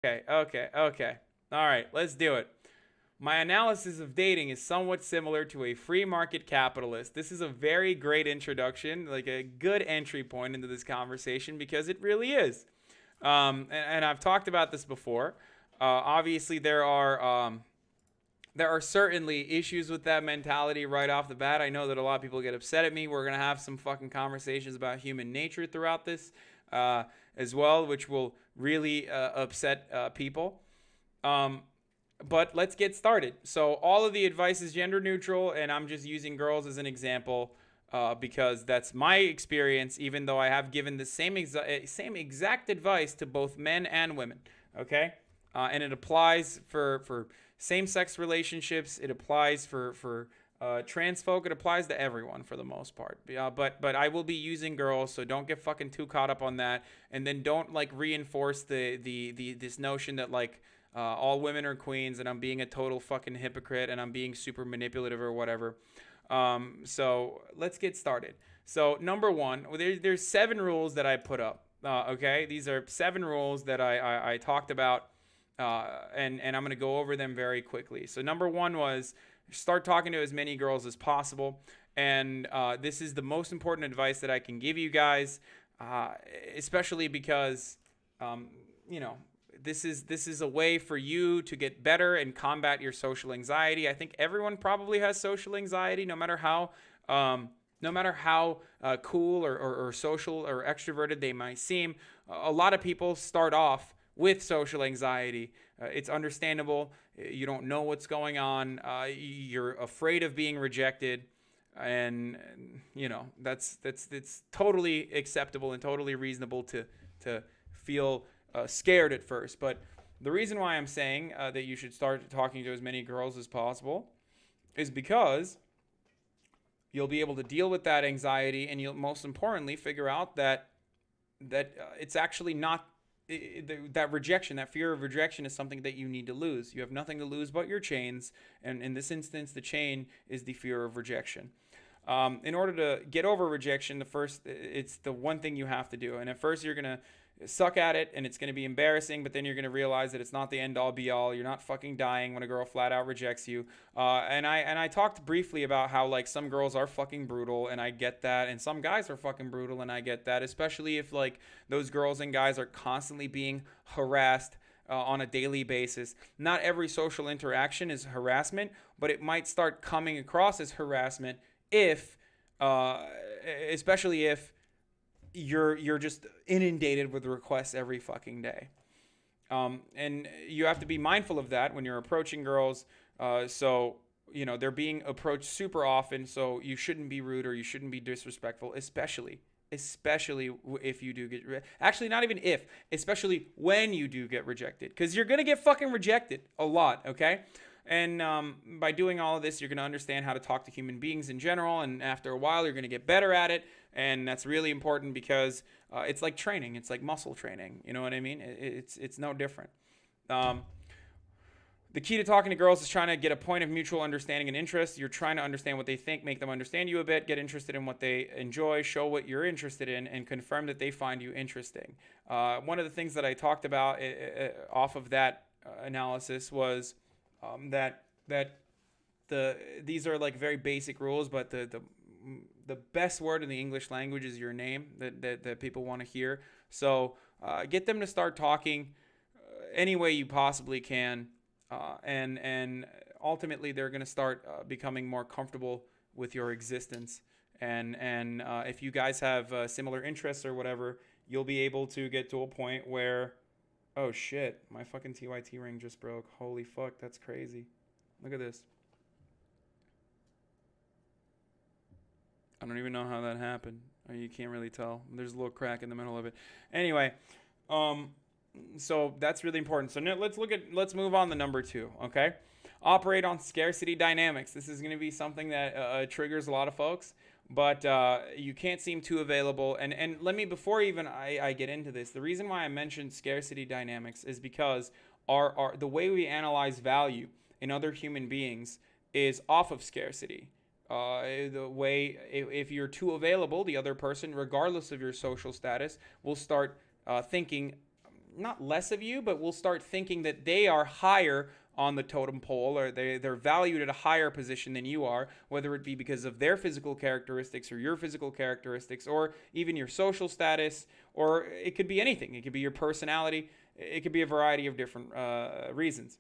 Okay. All right, let's do it. My analysis of dating is somewhat similar to a free market capitalist. This is a very great introduction, like a good entry point into this conversation because it really is. And I've talked about this before. Obviously, there are certainly issues with that mentality right off the bat. I know that a lot of people get upset at me. We're gonna have some fucking conversations about human nature throughout this uh, as well, which will really upset people. Um, but let's get started. So all of the advice is gender neutral, and I'm just using girls as an example because that's my experience. Even though I have given the same exact advice to both men and women. Okay, and it applies for same sex relationships. It applies for trans folk. It applies to everyone for the most part. But I will be using girls, so don't get fucking too caught up on that, and then don't like reinforce the this notion that like all women are queens and I'm being a total fucking hypocrite and I'm being super manipulative or whatever. So let's get started. So number one, there's 7 rules that I put up. Okay, these are 7 rules that I talked about, and I'm gonna go over them very quickly. So number one was start talking to as many girls as possible, and this is the most important advice that I can give you guys, especially because um, you know this is a way for you to get better and combat your social anxiety. I think everyone probably has social anxiety, no matter how cool or social or extroverted they might seem. A lot of people start off with social anxiety. It's understandable. You don't know what's going on. You're afraid of being rejected, and that's totally acceptable and totally reasonable to feel scared at first. But the reason why I'm saying that you should start talking to as many girls as possible is because you'll be able to deal with that anxiety, and you'll most importantly figure out that it's actually not that rejection, that fear of rejection is something that you need to lose. You have nothing to lose but your chains, and in this instance, the chain is the fear of rejection. In order to get over rejection, it's the one thing you have to do. And at first, you're gonna suck at it and it's going to be embarrassing, but then you're going to realize that it's not the end all be all. You're not fucking dying when a girl flat out rejects you. And I talked briefly about how like some girls are fucking brutal, and I get that, and some guys are fucking brutal, and I get that, especially if like those girls and guys are constantly being harassed on a daily basis. Not every social interaction is harassment, but it might start coming across as harassment if especially if you're just inundated with requests every fucking day. And you have to be mindful of that when you're approaching girls. So they're being approached super often, so you shouldn't be rude or you shouldn't be disrespectful, especially if you do actually not even if, especially when you do get rejected, because you're gonna get fucking rejected a lot. Okay. And by doing all of this, you're going to understand how to talk to human beings in general. And after a while, you're going to get better at it. And that's really important because it's like training. It's like muscle training. You know what I mean? It's no different. The key to talking to girls is trying to get a point of mutual understanding and interest. You're trying to understand what they think, make them understand you a bit, get interested in what they enjoy, show what you're interested in, and confirm that they find you interesting. One of the things that I talked about off of that analysis was that these are like very basic rules, but the best word in the English language is your name that people want to hear. So get them to start talking any way you possibly can. And ultimately they're going to start becoming more comfortable with your existence. And if you guys have similar interests or whatever, you'll be able to get to a point where, oh shit, my fucking TYT ring just broke. Holy fuck, that's crazy. Look at this. I don't even know how that happened. You can't really tell. There's a little crack in the middle of it. Anyway, so that's really important. So now let's move on to number 2, okay? Operate on scarcity dynamics. This is going to be something that triggers a lot of folks, but you can't seem too available. And let me, before even I get into this, the reason why I mentioned scarcity dynamics is because the way we analyze value in other human beings is off of scarcity. The way, if you're too available, the other person, regardless of your social status, will start thinking not less of you, but will start thinking that they are higher on the totem pole, or they're valued at a higher position than you are, whether it be because of their physical characteristics or your physical characteristics, or even your social status, or it could be anything. It could be your personality. It could be a variety of different reasons.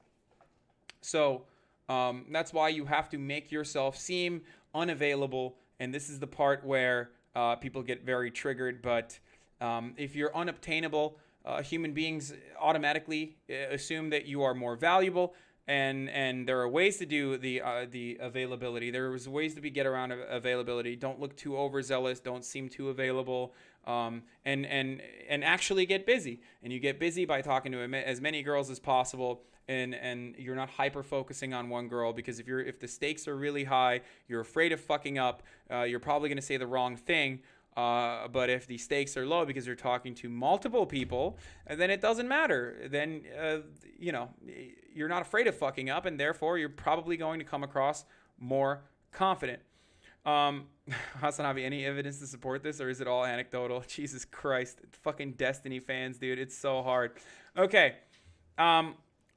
So that's why you have to make yourself seem unavailable. And this is the part where people get very triggered. But if you're unobtainable, human beings automatically assume that you are more valuable. And there are ways to do the availability. There's ways to get around availability. Don't look too overzealous. Don't seem too available. And actually get busy. And you get busy by talking to as many girls as possible. And you're not hyper focusing on one girl, because if the stakes are really high, you're afraid of fucking up. You're probably going to say the wrong thing. But if the stakes are low because you're talking to multiple people, then it doesn't matter. Then, you're not afraid of fucking up, and therefore you're probably going to come across more confident. Hasanabi, any evidence to support this, or is it all anecdotal? Jesus Christ. Fucking Destiny fans, dude. It's so hard. Okay.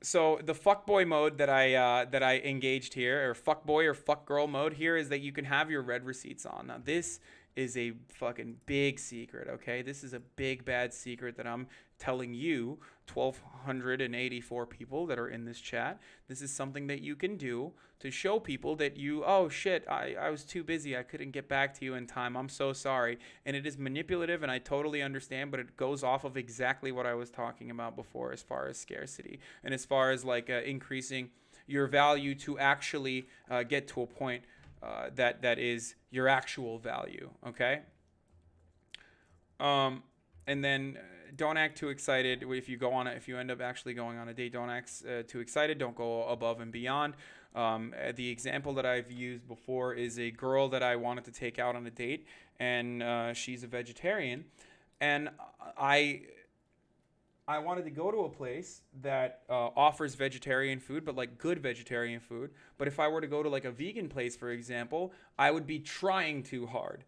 So the fuckboy mode that I engaged here, or fuckboy or fuckgirl mode here, is that you can have your red receipts on. Now, this is a fucking big secret, okay? This is a big, bad secret that I'm telling you, 1,284 people that are in this chat. This is something that you can do to show people that oh shit, I was too busy. I couldn't get back to you in time. I'm so sorry. And it is manipulative, and I totally understand, but it goes off of exactly what I was talking about before as far as scarcity and as far as increasing your value to actually get to a point that is your actual value, okay? And then don't act too excited. If you end up actually going on a date, don't act too excited. Don't go above and beyond. The example that I've used before is a girl that I wanted to take out on a date, and she's a vegetarian, and I wanted to go to a place that offers vegetarian food, but good vegetarian food. But if I were to go to a vegan place, for example, I would be trying too hard,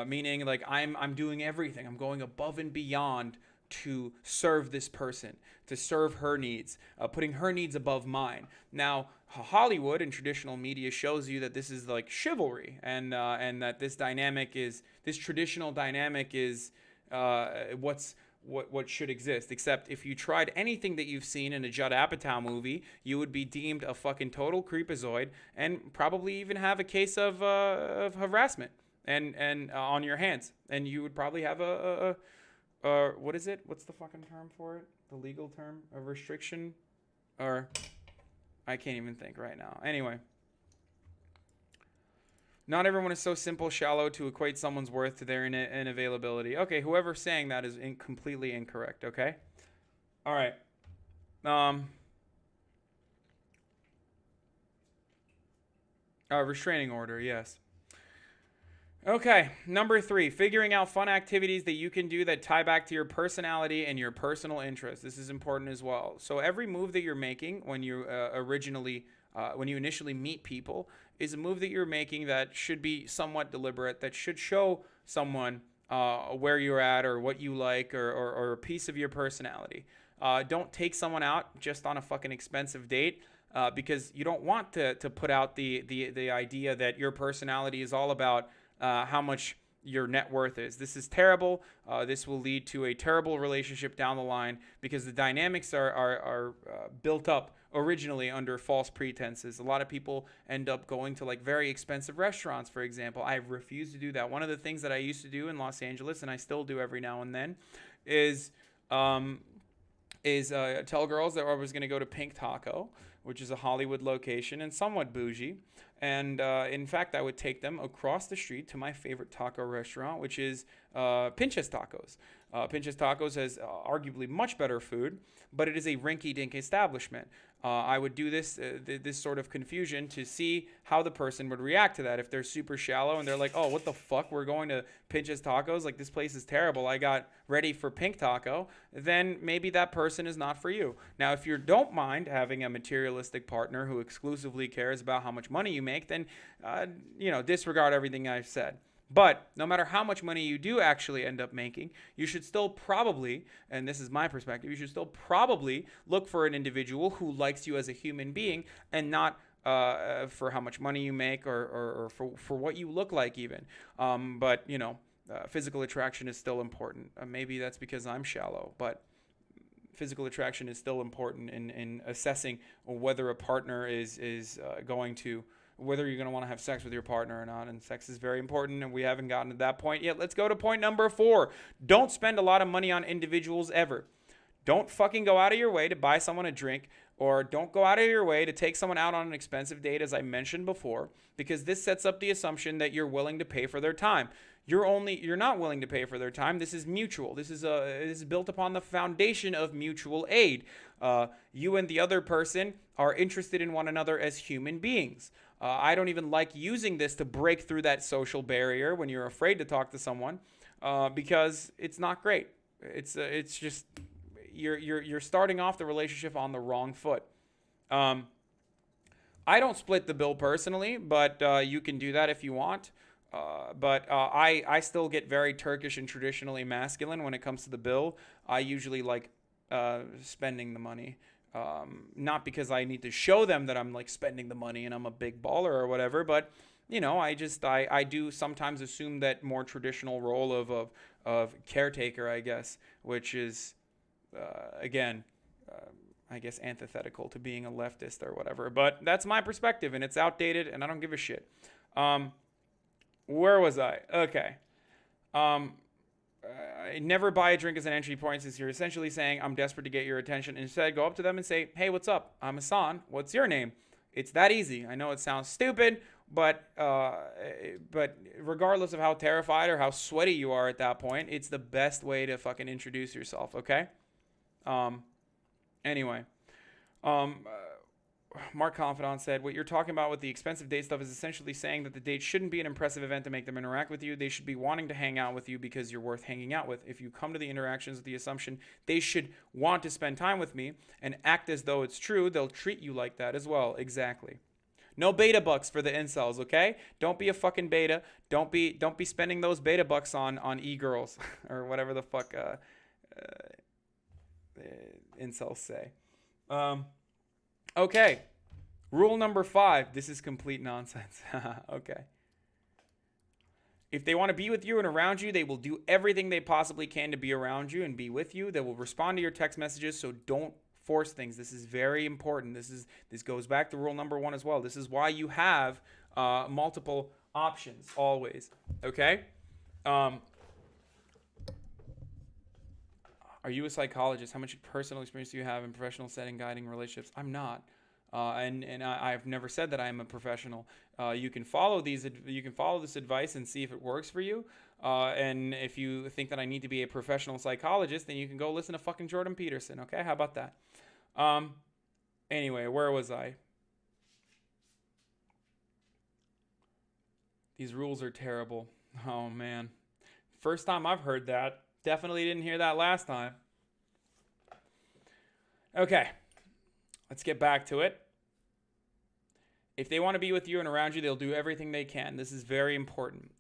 meaning I'm doing everything. I'm going above and beyond to serve this person, to serve her needs, putting her needs above mine. Now, Hollywood and traditional media shows you that this is chivalry, and that this traditional dynamic is what should exist. Except if you tried anything that you've seen in a Judd Apatow movie, you would be deemed a fucking total creepazoid, and probably even have a case of harassment and on your hands, and you would probably have what is it? What's the fucking term for it? The legal term? A restriction? Or I can't even think right now. Anyway. Not everyone is so simple, shallow to equate someone's worth to their unavailability. Okay, whoever's saying that is completely incorrect, okay? All right. Restraining order, yes. Okay, number 3, figuring out fun activities that you can do that tie back to your personality and your personal interests. This is important as well. So every move that you're making when you initially meet people is a move that you're making that should be somewhat deliberate, that should show someone where you're at or what you like or a piece of your personality. Don't take someone out just on a fucking expensive date because you don't want to put out the idea that your personality is all about how much your net worth is. This is terrible. This will lead to a terrible relationship down the line because the dynamics are built up originally under false pretenses. A lot of people end up going to very expensive restaurants, for example. I refuse to do that. One of the things that I used to do in Los Angeles, and I still do every now and then, is tell girls that I was going to go to Pink Taco, which is a Hollywood location and somewhat bougie. And in fact, I would take them across the street to my favorite taco restaurant, which is Pinchas Tacos. Pinchas Tacos has arguably much better food, but it is a rinky-dink establishment. I would do this sort of confusion to see how the person would react to that. If they're super shallow and they're like, oh, what the fuck? We're going to Pinchas Tacos? This place is terrible. I got ready for Pink Taco. Then maybe that person is not for you. Now, if you don't mind having a materialistic partner who exclusively cares about how much money you make, then, disregard everything I've said. But no matter how much money you do actually end up making, you should still probably, and this is my perspective, you should still probably look for an individual who likes you as a human being and not for how much money you make or for what you look like even. But, physical attraction is still important. Maybe that's because I'm shallow, but physical attraction is still important in assessing whether a partner is going to, whether you're going to want to have sex with your partner or not. And sex is very important, and we haven't gotten to that point yet. Let's go to point number 4. Don't spend a lot of money on individuals ever. Don't fucking go out of your way to buy someone a drink, or don't go out of your way to take someone out on an expensive date, as I mentioned before, because this sets up the assumption that you're willing to pay for their time. You're not willing to pay for their time. This is mutual. This is built upon the foundation of mutual aid. You and the other person are interested in one another as human beings. I don't even like using this to break through that social barrier when you're afraid to talk to someone, because it's not great. It's just you're starting off the relationship on the wrong foot. I don't split the bill personally, but you can do that if you want. But I still get very Turkish and traditionally masculine when it comes to the bill. I usually like spending the money. Not because I need to show them that I'm like spending the money and I'm a big baller or whatever, but I do sometimes assume that more traditional role of caretaker, I guess, which is again, I guess antithetical to being a leftist or whatever. But that's my perspective, and it's outdated, and I don't give a shit. Where was I? Okay. Never buy a drink as an entry point, since you're essentially saying, I'm desperate to get your attention. Instead, go up to them and say, hey, what's up? I'm Hassan. What's your name? It's that easy. I know it sounds stupid, but regardless of how terrified or how sweaty you are at that point, it's the best way to fucking introduce yourself, okay? Anyway. Mark Confidant said, what you're talking about with the expensive date stuff is essentially saying that the date shouldn't be an impressive event to make them interact with you. They should be wanting to hang out with you because you're worth hanging out with. If you come to the interactions with the assumption they should want to spend time with me and act as though it's true, they'll treat you like that as well. Exactly. No beta bucks for the incels, okay? Don't be a fucking beta. Don't be spending those beta bucks on e-girls or whatever the fuck incels say. Okay. Rule number 5. This is complete nonsense. Okay. If they want to be with you and around you, they will do everything they possibly can to be around you and be with you. They will respond to your text messages, so don't force things. This is very important. This goes back to rule number 1 as well. This is why you have multiple options always. Okay? Are you a psychologist? How much personal experience do you have in professional setting guiding relationships? I'm not. And I've never said that I am a professional. You can follow this advice and see if it works for you. And if you think that I need to be a professional psychologist, then you can go listen to fucking Jordan Peterson. Okay, how about that? Anyway, where was I? These rules are terrible. Oh man, first time I've heard that. Definitely didn't hear that last time. Okay, let's get back to it. If they want to be with you and around you, they'll do everything they can. This is very important.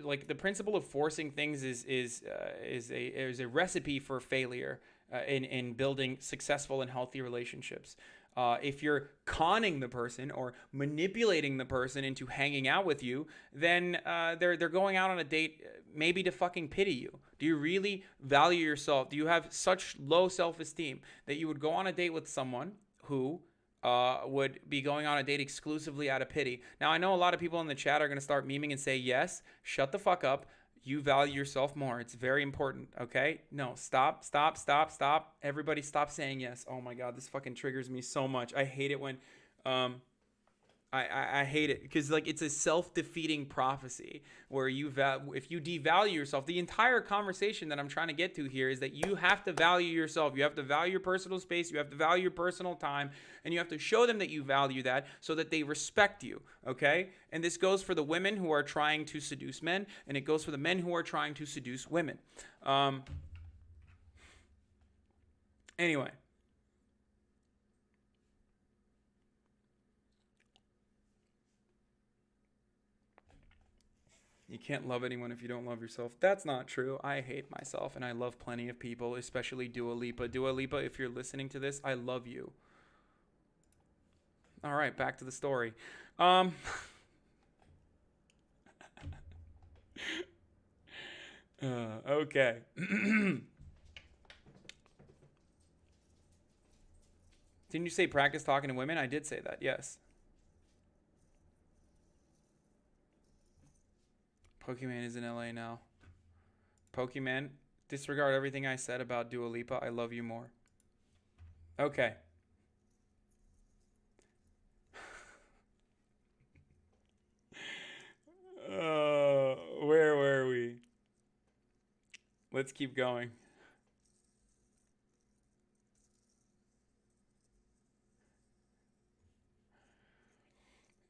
Like the principle of forcing things is a recipe for failure in building successful and healthy relationships. If you're conning the person or manipulating the person into hanging out with you, then they're going out on a date maybe to fucking pity you. Do you really value yourself? Do you have such low self-esteem that you would go on a date with someone who would be going on a date exclusively out of pity? Now, I know a lot of people in the chat are going to start memeing and say, yes, shut the fuck up. You value yourself more. It's very important, okay? No, stop. Everybody stop saying yes. Oh my God, this fucking triggers me so much. I hate it when, I hate it because like it's a self-defeating prophecy where if you devalue yourself, the entire conversation that I'm trying to get to here is that you have to value yourself. You have to value your personal space. You have to value your personal time, and you have to show them that you value that so that they respect you. Okay. And this goes for the women who are trying to seduce men, and it goes for the men who are trying to seduce women. Anyway. You can't love anyone if you don't love yourself. That's not true. I hate myself, and I love plenty of people, especially Dua Lipa. Dua Lipa, if you're listening to this, I love you. All right, back to the story. Okay. Didn't you say practice talking to women? I did say that, yes. Pokemon is in LA now. Pokemon, disregard everything I said about Dua Lipa. I love you more. Okay. Where were we? Let's keep going.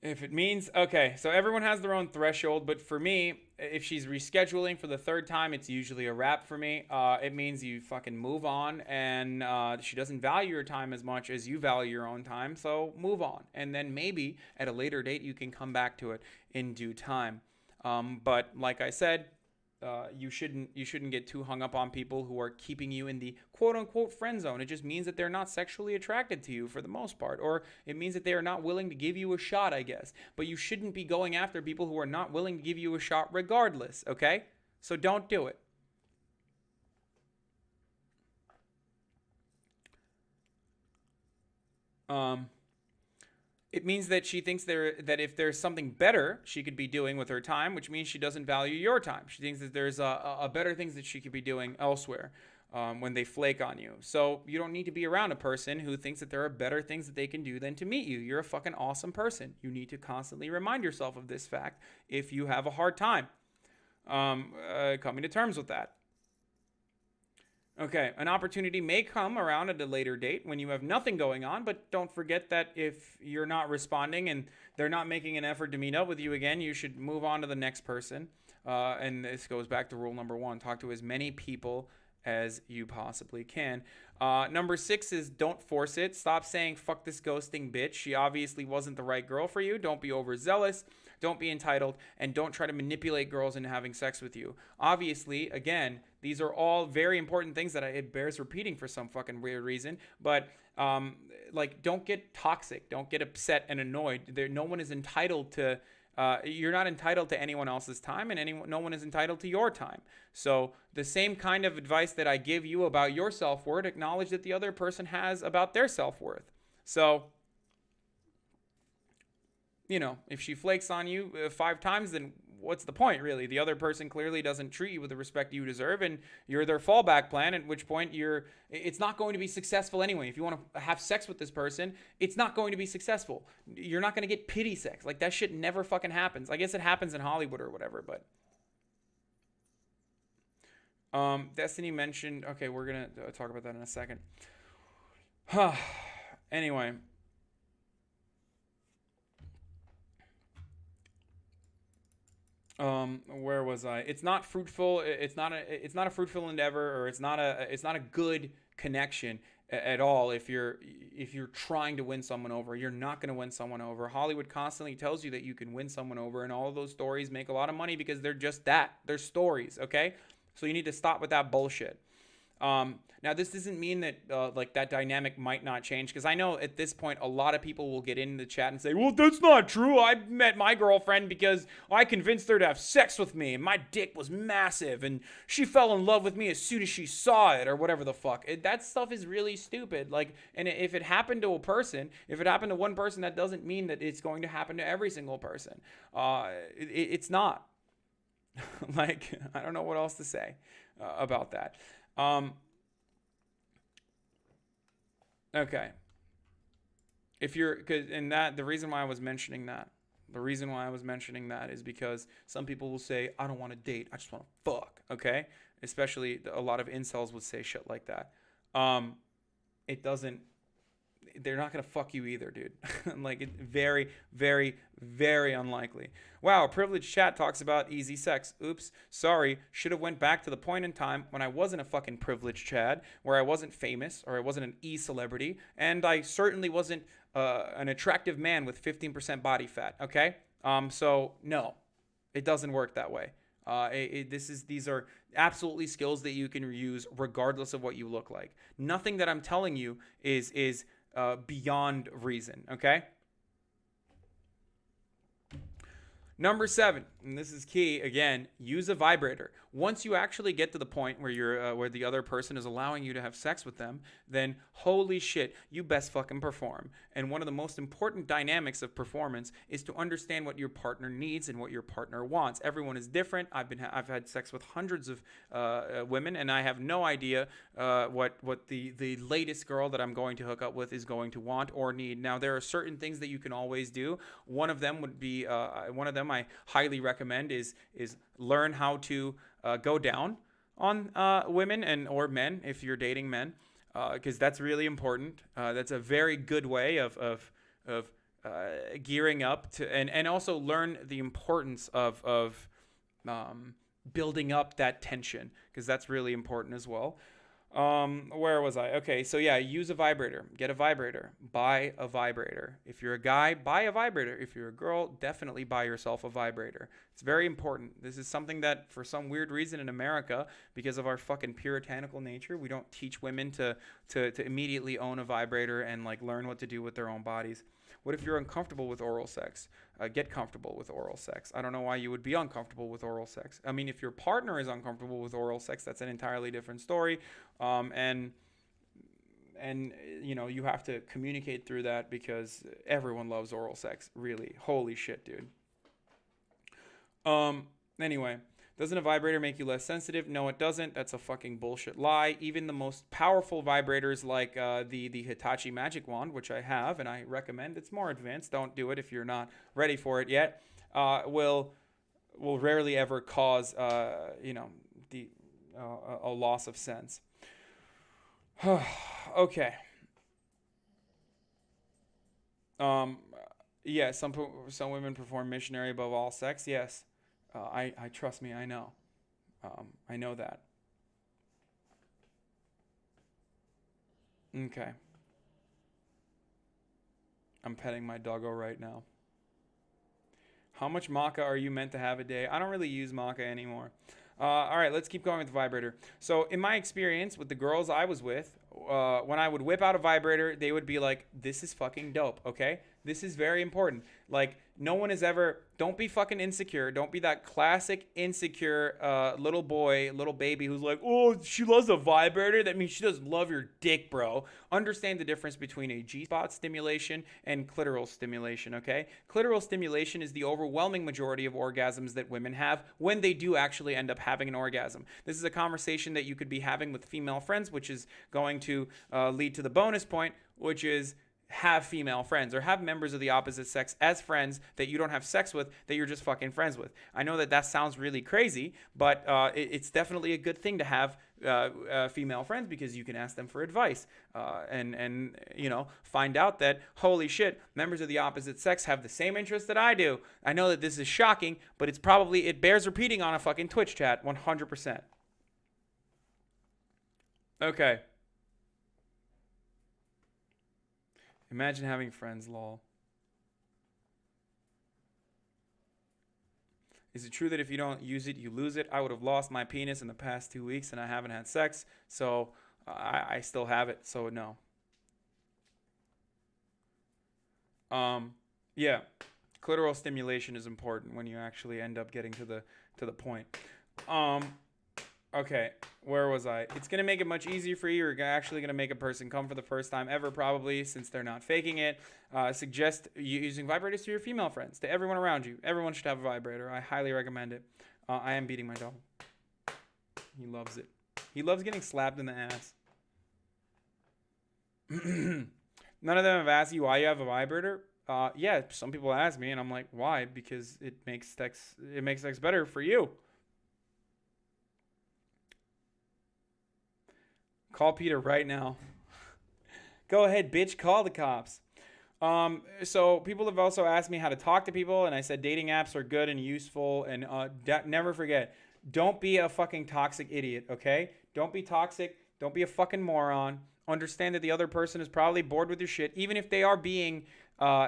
If it means, okay, so everyone has their own threshold, but for me, if she's rescheduling for the third time, it's usually a wrap for me. It means you fucking move on, and she doesn't value your time as much as you value your own time, so move on. And then maybe at a later date, you can come back to it in due time. But like I said, you shouldn't get too hung up on people who are keeping you in the quote unquote friend zone. It just means that they're not sexually attracted to you for the most part, or it means that they are not willing to give you a shot, I guess. But you shouldn't be going after people who are not willing to give you a shot regardless, okay? So don't do it. It means that she thinks that if there's something better she could be doing with her time, which means she doesn't value your time. She thinks that there's a better things that she could be doing elsewhere when they flake on you. So you don't need to be around a person who thinks that there are better things that they can do than to meet you. You're a fucking awesome person. You need to constantly remind yourself of this fact if you have a hard time coming to terms with that. Okay, an opportunity may come around at a later date when you have nothing going on, but don't forget that if you're not responding and they're not making an effort to meet up with you again, you should move on to the next person. And this goes back to rule number 1, talk to as many people as you possibly can. Number 6 is don't force it. Stop saying, fuck this ghosting bitch. She obviously wasn't the right girl for you. Don't be overzealous. Don't be entitled, and don't try to manipulate girls into having sex with you. Obviously, again, these are all very important things that it bears repeating for some fucking weird reason. But like, don't get toxic. Don't get upset and annoyed. No one is entitled to. You're not entitled to anyone else's time, and no one is entitled to your time. So the same kind of advice that I give you about your self-worth, acknowledge that the other person has about their self-worth. So, you know, if she flakes on you 5 times, then what's the point, really? The other person clearly doesn't treat you with the respect you deserve, and you're their fallback plan, at which point it's not going to be successful anyway. If you want to have sex with this person, it's not going to be successful. You're not going to get pity sex. Like, that shit never fucking happens. I guess it happens in Hollywood or whatever, but... Destiny mentioned... Okay, we're going to talk about that in a second. Anyway... where was I? It's not fruitful. It's not a fruitful endeavor, or it's not a good connection at all. If you're trying to win someone over, you're not going to win someone over. Hollywood constantly tells you that you can win someone over, and all of those stories make a lot of money because they're just that. They're stories, okay? So you need to stop with that bullshit. Now, this doesn't mean that like that dynamic might not change, because I know at this point a lot of people will get in the chat and say, well, that's not true. I met my girlfriend because I convinced her to have sex with me, and my dick was massive, and she fell in love with me as soon as she saw it, or whatever the fuck. That stuff is really stupid. Like, and if it happened to a person, if it happened to one person, that doesn't mean that it's going to happen to every single person. It's not. Like, I don't know what else to say about that. Okay. If you're, the reason why I was mentioning that is because some people will say, I don't want to date, I just want to fuck. Okay. Especially a lot of incels would say shit like that. They're not going to fuck you either, dude. Like, it's very, very, very unlikely. Wow, privileged chat talks about easy sex. Oops, sorry. Should have went back to the point in time when I wasn't a fucking privileged Chad, where I wasn't famous, or I wasn't an e-celebrity, and I certainly wasn't an attractive man with 15% body fat, okay? So, no. It doesn't work that way. These are absolutely skills that you can use regardless of what you look like. Nothing that I'm telling you is beyond reason. Okay. Number 7, and this is key again, use a vibrator. Once you actually get to the point where where the other person is allowing you to have sex with them, then holy shit, you best fucking perform. And one of the most important dynamics of performance is to understand what your partner needs and what your partner wants. Everyone is different. I've had sex with hundreds of women, and I have no idea what the latest girl that I'm going to hook up with is going to want or need. Now, there are certain things that you can always do. One of them would be one of them I highly recommend is learn how to go down on women and or men if you're dating men, because that's really important. That's a very good way of gearing up to and also learn the importance of building up that tension, because that's really important as well. Where was I? Okay, so yeah, use a vibrator. Get a vibrator. Buy a vibrator. If you're a guy, buy a vibrator. If you're a girl, definitely buy yourself a vibrator. It's very important. This is something that, for some weird reason in America, because of our fucking puritanical nature, we don't teach women to immediately own a vibrator and like learn what to do with their own bodies. What if you're uncomfortable with oral sex? Get comfortable with oral sex. I don't know why you would be uncomfortable with oral sex. I mean, if your partner is uncomfortable with oral sex, that's an entirely different story. And you know, you have to communicate through that, because everyone loves oral sex. Really, holy shit, dude. Anyway. Doesn't a vibrator make you less sensitive? No, it doesn't. That's a fucking bullshit lie. Even the most powerful vibrators like the Hitachi Magic Wand, which I have and I recommend, it's more advanced. Don't do it if you're not ready for it yet. Will rarely ever cause a loss of sense. Okay. Yeah, some women perform missionary above all sex. Yes. I trust me, I know. I know that. Okay. I'm petting my doggo right now. How much maca are you meant to have a day? I don't really use maca anymore. All right, let's keep going with the vibrator. So in my experience with the girls I was with, when I would whip out a vibrator, they would be like, this is fucking dope, okay? This is very important. Like, no one is ever, don't be fucking insecure. Don't be that classic insecure little boy, little baby who's like, oh, she loves a vibrator. That means she doesn't love your dick, bro. Understand the difference between a G-spot stimulation and clitoral stimulation, okay? Clitoral stimulation is the overwhelming majority of orgasms that women have when they do actually end up having an orgasm. This is a conversation that you could be having with female friends, which is going to lead to the bonus point, which is have female friends or have members of the opposite sex as friends that you don't have sex with, that you're just fucking friends with. I know that sounds really crazy, but it's definitely a good thing to have female friends, because you can ask them for advice and you know, find out that, holy shit, members of the opposite sex have the same interests that I do. I know that this is shocking, but it bears repeating on a fucking Twitch chat 100%. Okay. Imagine having friends, lol. Is it true that if you don't use it, you lose it? I would have lost my penis in the past 2 weeks and I haven't had sex, so I still have it, so no. Yeah, clitoral stimulation is important when you actually end up getting to the point. Okay, where was I? It's going to make it much easier for you. You're actually going to make a person come for the first time ever, probably, since they're not faking it. Suggest using vibrators to your female friends, to everyone around you. Everyone should have a vibrator. I highly recommend it. I am beating my dog. He loves it. He loves getting slapped in the ass. None of them have asked you why you have a vibrator. Yeah, some people ask me, and I'm like, why? Because it makes sex better for you. Call Peter right now. Go ahead, bitch. Call the cops. So people have also asked me how to talk to people, and I said dating apps are good and useful. And never forget, don't be a fucking toxic idiot, okay? Don't be toxic. Don't be a fucking moron. Understand that the other person is probably bored with your shit, even if they are being,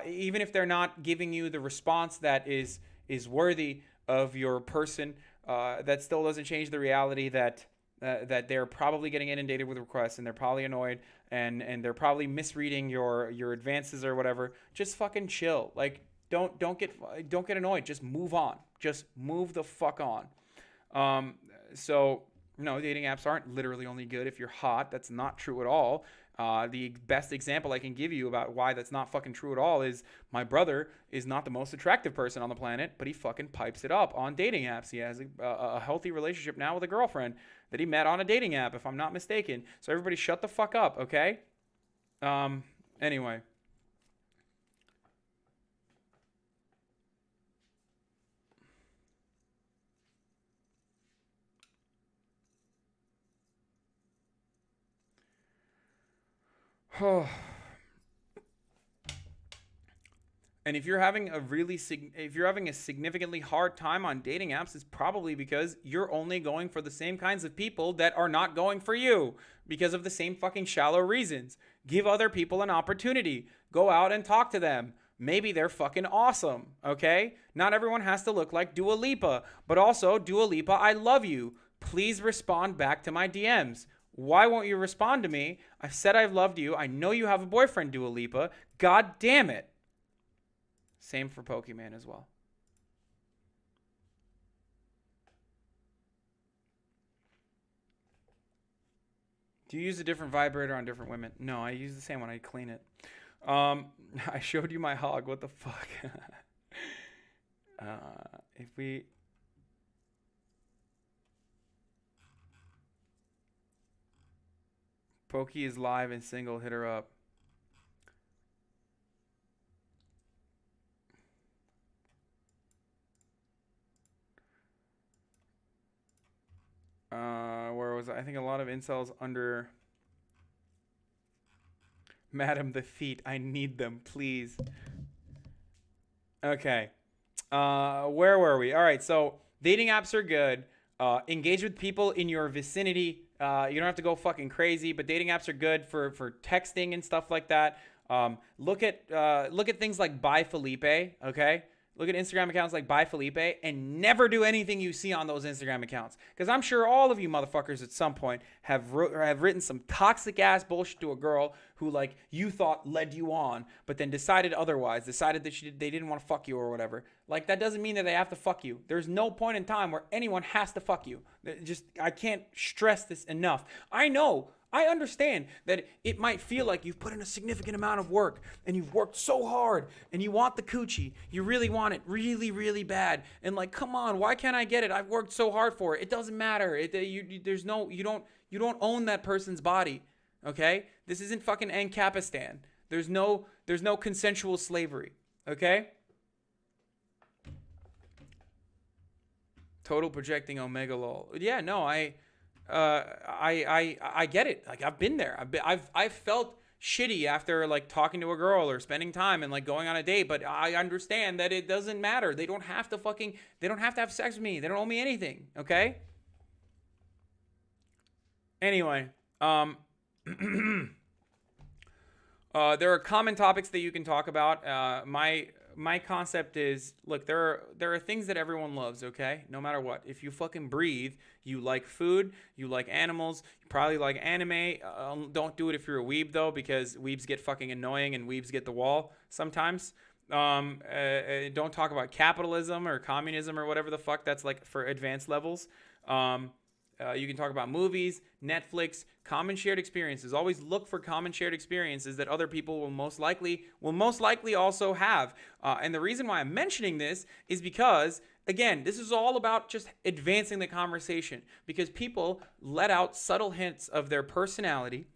even if they're not giving you the response that is worthy of your person, that still doesn't change the reality that they're probably getting inundated with requests and they're probably annoyed and they're probably misreading your advances or whatever. Just fucking chill. Like don't get annoyed. Just move on. Just move the fuck on. So no, dating apps aren't literally only good if you're hot. That's not true at all. The best example I can give you about why that's not fucking true at all is my brother is not the most attractive person on the planet, but he fucking pipes it up on dating apps. He has a healthy relationship now with a girlfriend that he met on a dating app, if I'm not mistaken. So everybody shut the fuck up, okay? Anyway. And if you're having a significantly hard time on dating apps, it's probably because you're only going for the same kinds of people that are not going for you because of the same fucking shallow reasons. Give other people an opportunity. Go out and talk to them. Maybe they're fucking awesome, okay? Not everyone has to look like Dua Lipa, but also, Dua Lipa, I love you. Please respond back to my DMs. Why won't you respond to me? I've said I've loved you. I know you have a boyfriend, Dua Lipa. God damn it. Same for Pokemon as well. Do you use a different vibrator on different women? No, I use the same one. I clean it. I showed you my hog. What the fuck? If we... Pokey is live and single. Hit her up. Where was I think a lot of incels under Madam the feet. I need them, please. Okay. Where were we? All right. So dating apps are good. Engage with people in your vicinity. You don't have to go fucking crazy, but dating apps are good for texting and stuff like that. Look at things like By Felipe. Okay. Look at Instagram accounts like By Felipe and never do anything you see on those Instagram accounts. Because I'm sure all of you motherfuckers at some point have written some toxic ass bullshit to a girl who like you thought led you on, but then decided otherwise, decided that they didn't want to fuck you or whatever. Like that doesn't mean that they have to fuck you. There's no point in time where anyone has to fuck you. I can't stress this enough. I understand that it might feel like you've put in a significant amount of work and you've worked so hard and you want the coochie. You really want it really, really bad. And like, come on, why can't I get it? I've worked so hard for it. It doesn't matter. You don't own that person's body. Okay? This isn't fucking Ancapistan. There's no consensual slavery. Okay? Total projecting Omega lol. Yeah, no, I get it. Like I've been there. I've felt shitty after like talking to a girl or spending time and like going on a date, but I understand that it doesn't matter. They don't have to have sex with me. They don't owe me anything, okay? Anyway, there are common topics that you can talk about. My concept is, look, there are things that everyone loves, okay? No matter what. If you fucking breathe, you like food, you like animals, you probably like anime. Don't do it if you're a weeb, though, because weebs get fucking annoying and weebs get the wall sometimes. Don't talk about capitalism or communism or whatever the fuck that's like for advanced levels. You can talk about movies, Netflix, common shared experiences. Always look for common shared experiences that other people will most likely also have. And the reason why I'm mentioning this is because, again, this is all about just advancing the conversation, because people let out subtle hints of their personality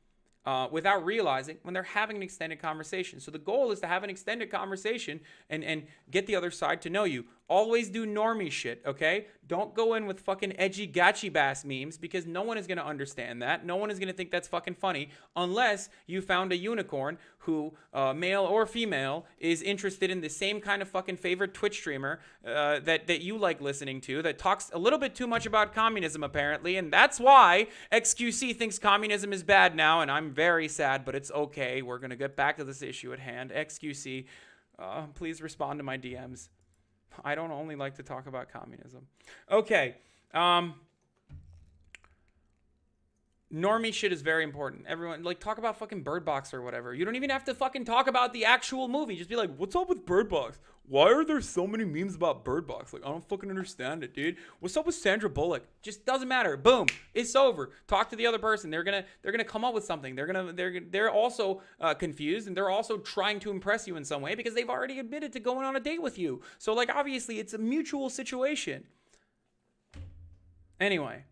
without realizing when they're having an extended conversation. So the goal is to have an extended conversation and get the other side to know you. Always do normie shit, okay? Don't go in with fucking edgy gachi bass memes, because no one is going to understand that. No one is going to think that's fucking funny unless you found a unicorn who, male or female, is interested in the same kind of fucking favorite Twitch streamer that you like listening to, that talks a little bit too much about communism apparently, and that's why XQC thinks communism is bad now, and I'm very sad, but it's okay. We're going to get back to this issue at hand. XQC, please respond to my DMs. I don't only like to talk about communism. Okay. Normie shit is very important. Everyone, like, talk about fucking Bird Box or whatever. You don't even have to fucking talk about the actual movie. Just be like, what's up with Bird Box? Why are there so many memes about Bird Box? Like, I don't fucking understand it, dude. What's up with Sandra Bullock? Just doesn't matter. Boom, it's over. Talk to the other person. They're gonna come up with something. They're also confused, and they're also trying to impress you in some way because they've already admitted to going on a date with you. So, like, obviously, it's a mutual situation. Anyway.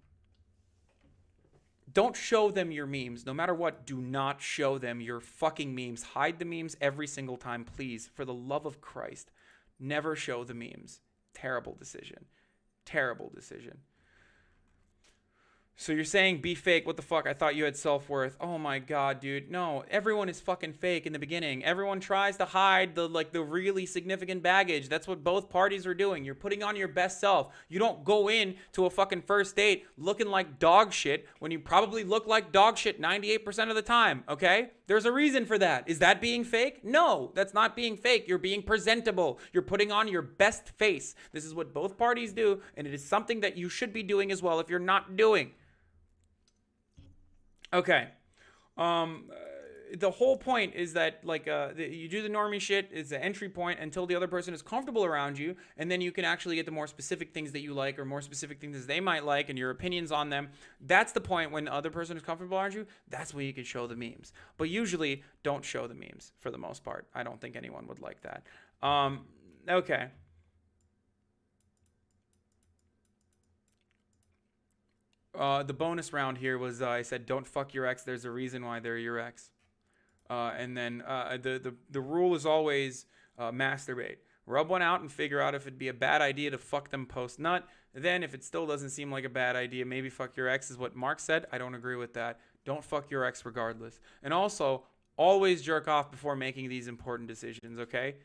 Don't show them your memes. No matter what, do not show them your fucking memes. Hide the memes every single time, please. For the love of Christ. Never show the memes. Terrible decision. Terrible decision. So you're saying be fake. What the fuck? I thought you had self-worth. Oh my god, dude. No, everyone is fucking fake in the beginning. Everyone tries to hide the really significant baggage. That's what both parties are doing. You're putting on your best self. You don't go in to a fucking first date looking like dog shit when you probably look like dog shit 98% of the time, okay? There's a reason for that. Is that being fake? No, that's not being fake. You're being presentable. You're putting on your best face. This is what both parties do, and it is something that you should be doing as well if you're not doing. Okay. The whole point is that, you do the normie shit. It's the entry point until the other person is comfortable around you, and then you can actually get the more specific things that you like or more specific things they might like and your opinions on them. That's the point when the other person is comfortable around you. That's when you can show the memes. But usually, don't show the memes for the most part. I don't think anyone would like that. Okay. The bonus round here was I said, don't fuck your ex. There's a reason why they're your ex. And then the rule is always masturbate. Rub one out and figure out if it'd be a bad idea to fuck them post-nut. Then if it still doesn't seem like a bad idea, maybe fuck your ex is what Mark said. I don't agree with that. Don't fuck your ex regardless. And also, always jerk off before making these important decisions, okay?